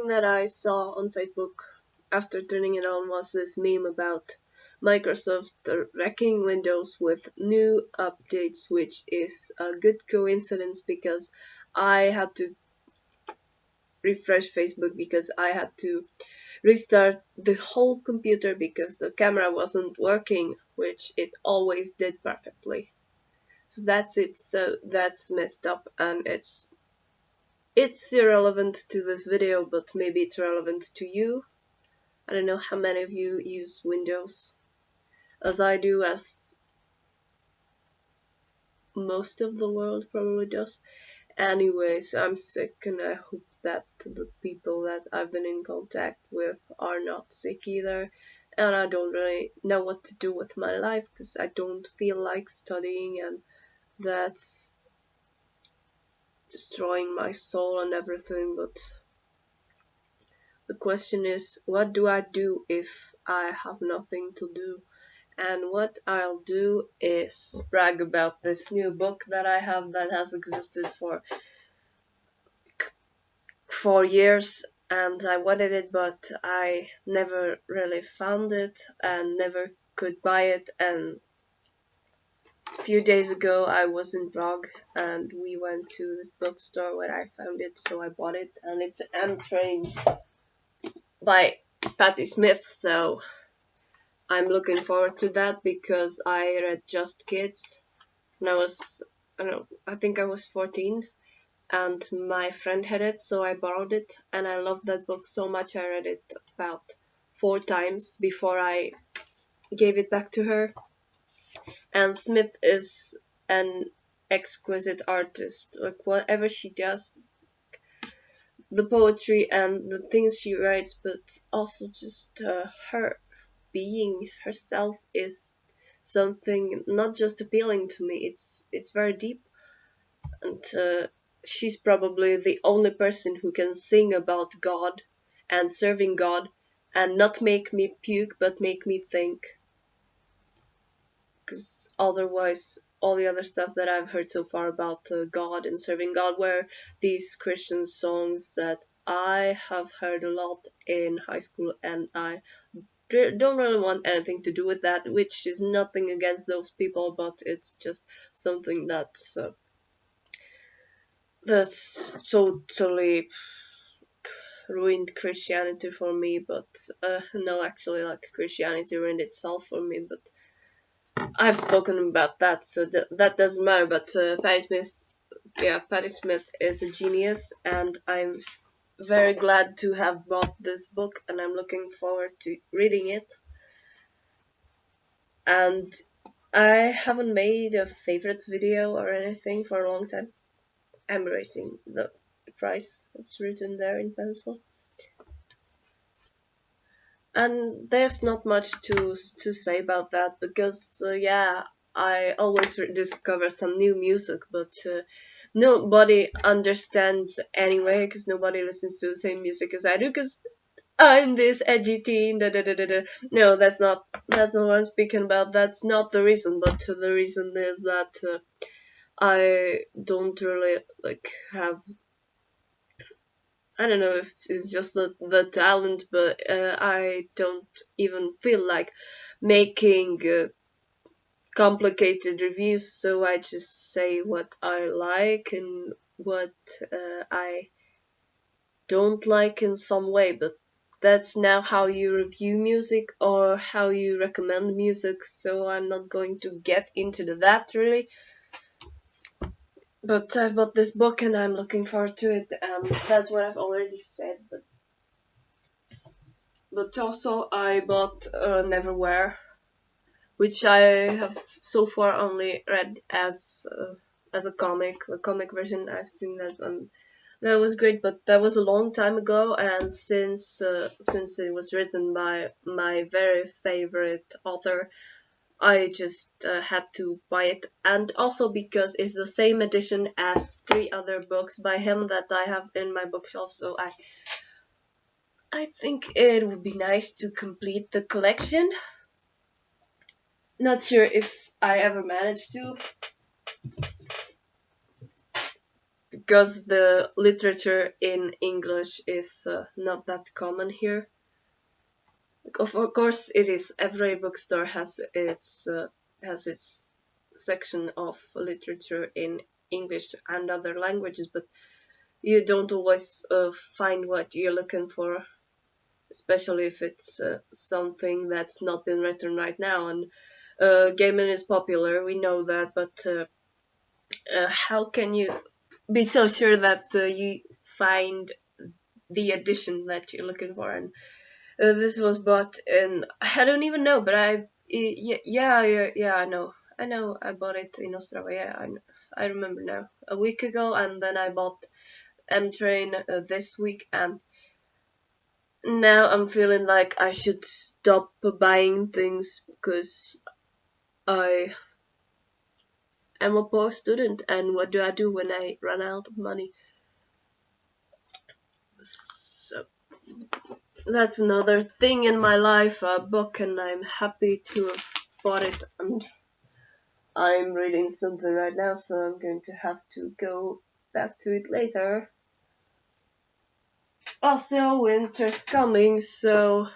thing that I saw on Facebook after turning it on was this meme about Microsoft wrecking Windows with new updates, which is a good coincidence because I had to refresh Facebook because I had to restart the whole computer because the camera wasn't working, which it always did perfectly. So that's it. So that's messed up, and it's irrelevant to this video, but maybe it's relevant to you. I don't know how many of you use Windows, as I do, as most of the world probably does. Anyways, I'm sick, and I hope that the people that I've been in contact with are not sick either. And I don't really know what to do with my life because I don't feel like studying, and that's destroying my soul and everything. But the question is, what do I do if I have nothing to do? And what I'll do is brag about this new book that I have that has existed for 4 years, and I wanted it, but I never really found it and never could buy it. And a few days ago I was in Prague and we went to this bookstore where I found it, so I bought it, and it's Train by Patti Smith, so I'm looking forward to that because I read Just Kids when I think I was 14, and my friend had it, so I borrowed it, and I loved that book so much I read it about 4 times before I gave it back to her. And Smith is an exquisite artist. Like, whatever she does, the poetry and the things she writes, but also just her being herself is something not just appealing to me. It's very deep, and she's probably the only person who can sing about God and serving God and not make me puke but make me think. Because otherwise, all the other stuff that I've heard so far about God and serving God were these Christian songs that I have heard a lot in high school, and I don't really want anything to do with that, which is nothing against those people, but it's just something that's totally ruined Christianity for me. But no, actually, like, Christianity ruined itself for me, but I've spoken about that, so that doesn't matter. But Patti Smith is a genius, and I'm very glad to have bought this book, and I'm looking forward to reading it. And I haven't made a favorites video or anything for a long time. I'm erasing the price. It's written there in pencil. And there's not much to say about that because I always discover some new music, but nobody understands anyway because nobody listens to the same music as I do because I'm this edgy teen. Da, da, da, da, da. No, that's not what I'm speaking about. That's not the reason, but the reason is that I don't really have. I don't know if it's just the talent, but I don't even feel like making complicated reviews, so I just say what I like and what I don't like in some way. But that's now how you review music or how you recommend music, so I'm not going to get into that really. But I've bought this book and I'm looking forward to it. That's what I've already said. But also I bought Neverwhere, which I have so far only read as a comic. The comic version, I've seen that one. That was great, but that was a long time ago, and since it was written by my very favorite author, I just had to buy it, and also because it's the same edition as 3 other books by him that I have in my bookshelf, so I think it would be nice to complete the collection. Not sure if I ever managed to, because the literature in English is not that common here. Of course, it is. Every bookstore has its section of literature in English and other languages, but you don't always find what you're looking for, especially if it's something that's not been written right now. And gaming is popular, we know that, but how can you be so sure that you find the edition that you're looking for? And this was bought in, I don't even know, but yeah, I know I bought it in Ostrava. Yeah, I remember now, a week ago, and then I bought M Train this week, and now I'm feeling like I should stop buying things because I am a poor student, and what do I do when I run out of money? So that's another thing in my life, a book, and I'm happy to have bought it, and I'm reading something right now, so I'm going to have to go back to it later. Also, winter's coming, so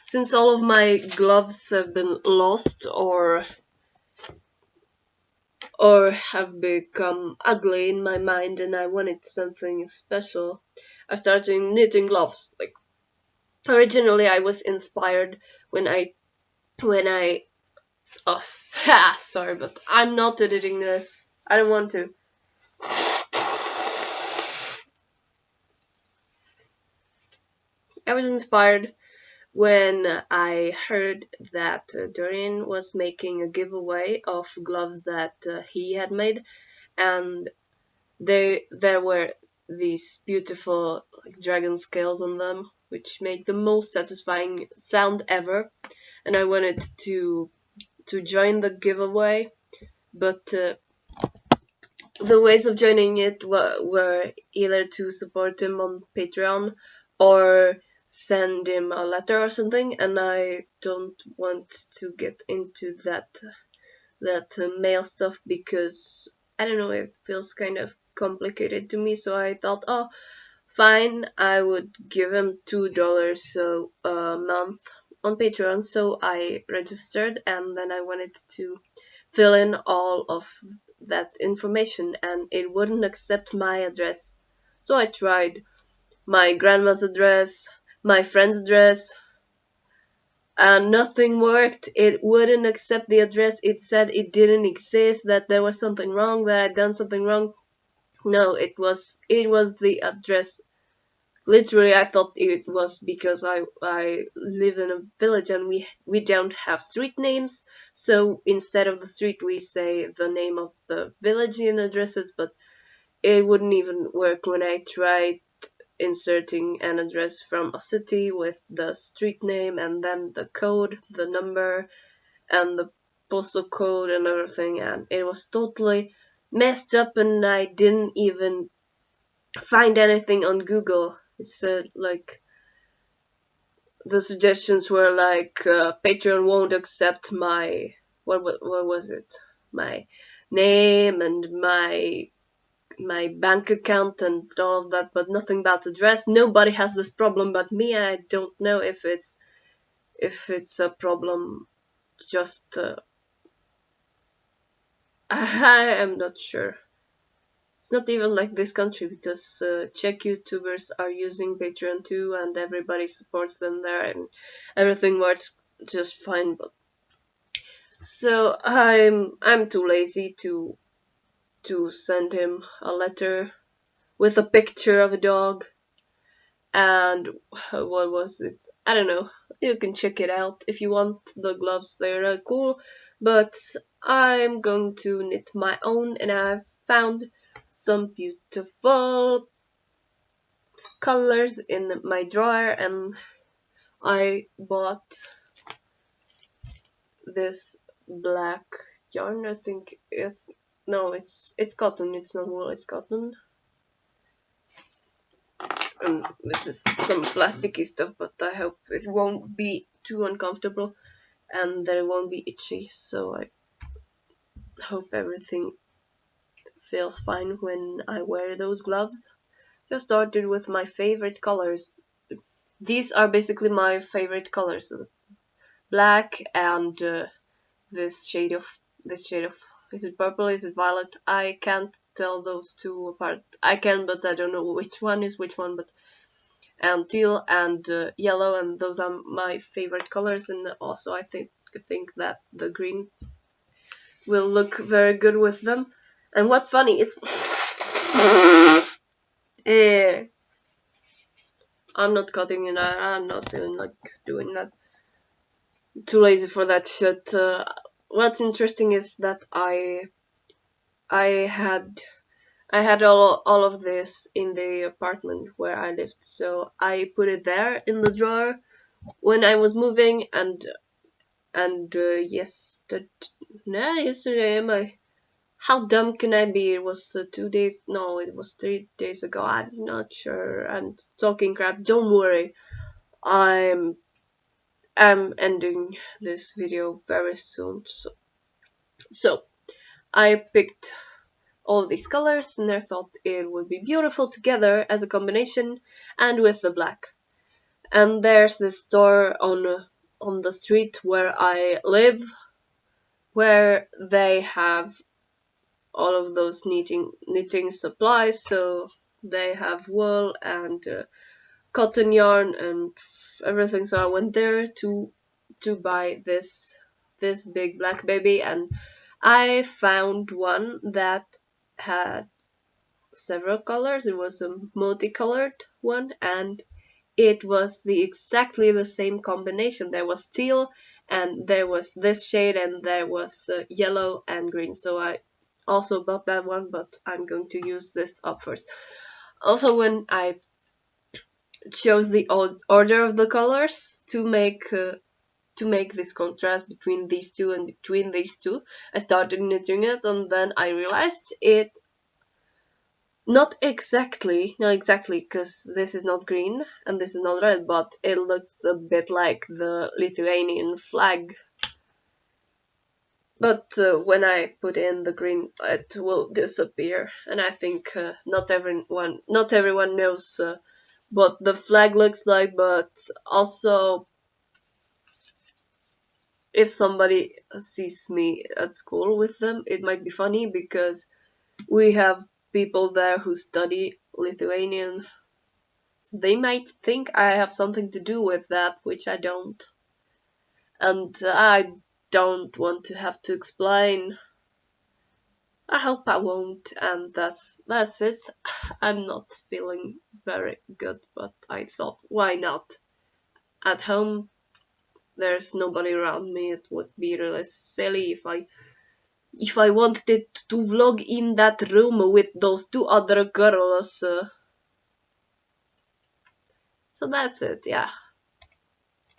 since all of my gloves have been lost or have become ugly in my mind and I wanted something special, I started knitting gloves. Like originally I was inspired when I oh sorry, but I'm not editing this. I don't want to. I was inspired when I heard that Dorian was making a giveaway of gloves that he had made, and there were these beautiful like dragon scales on them, which make the most satisfying sound ever. And I wanted to join the giveaway, but the ways of joining it were either to support him on Patreon or send him a letter or something, and I don't want to get into that mail stuff because I don't know, it feels kind of complicated to me. So I thought, oh, fine, I would give him $2 a month on Patreon. So I registered, and then I wanted to fill in all of that information, and it wouldn't accept my address. So I tried my grandma's address, my friend's address, and nothing worked. It wouldn't accept the address. It said it didn't exist, that there was something wrong, that I'd done something wrong. No, it was the address. Literally, I thought it was because I live in a village and we don't have street names. So instead of the street, we say the name of the village in addresses. But it wouldn't even work when I tried inserting an address from a city with the street name and then the code, the number, and the postal code and everything, and it was totally messed up, and I didn't even find anything on Google. It said like the suggestions were like Patreon won't accept my what was it, my name and my bank account and all of that, but nothing about address. Nobody has this problem but me. I don't know if it's a problem just I am not sure. It's not even like this country because Czech YouTubers are using Patreon too, and everybody supports them there, and everything works just fine. But so I'm too lazy to send him a letter with a picture of a dog. And what was it? I don't know. You can check it out if you want the gloves. They're cool, but I'm going to knit my own, and I've found some beautiful colors in my drawer, and I bought this black yarn. I think it's cotton. It's not wool. It's cotton. And this is some plasticky stuff, but I hope it won't be too uncomfortable and that it won't be itchy. So I hope everything feels fine when I wear those gloves. So I started with my favorite colors. These are basically my favorite colors: black and this shade of is it purple? Is it violet? I can't tell those two apart. I can, but I don't know which one is which one. But and teal and yellow, and those are my favorite colors. And also, I think that the green will look very good with them. And what's funny is, eh, I'm not cutting it. I'm not feeling like doing that. Too lazy for that shit. What's interesting is that I had I had all of this in the apartment where I lived, so I put it there in the drawer when I was moving, and yesterday am I? How dumb can I be? It was 2 days. No, it was 3 days ago. I'm not sure. I'm talking crap. Don't worry. I'm ending this video very soon. So I picked all these colors and I thought it would be beautiful together as a combination and with the black. And there's this store on the street where I live where they have all of those knitting supplies. So they have wool and cotton yarn and everything. So I went there to buy this big black baby, and I found one that had several colors. It was a multicolored one, and it was exactly the same combination. There was teal, and there was this shade, and there was yellow and green. So I also bought that one, but I'm going to use this up first. Also, when I chose the order of the colors to make this contrast between these two and between these two, I started knitting it, and then I realized it not exactly, because this is not green and this is not red, but it looks a bit like the Lithuanian flag. But when I put in the green, it will disappear, and I think not everyone knows what the flag looks like. But also, if somebody sees me at school with them, it might be funny because we have people there who study Lithuanian. So they might think I have something to do with that, which I don't. And I don't want to have to explain. I hope I won't, and that's it. I'm not feeling very good, but I thought, why not? At home, there's nobody around me. It would be really silly if I wanted to vlog in that room with those two other girls. So that's it, yeah.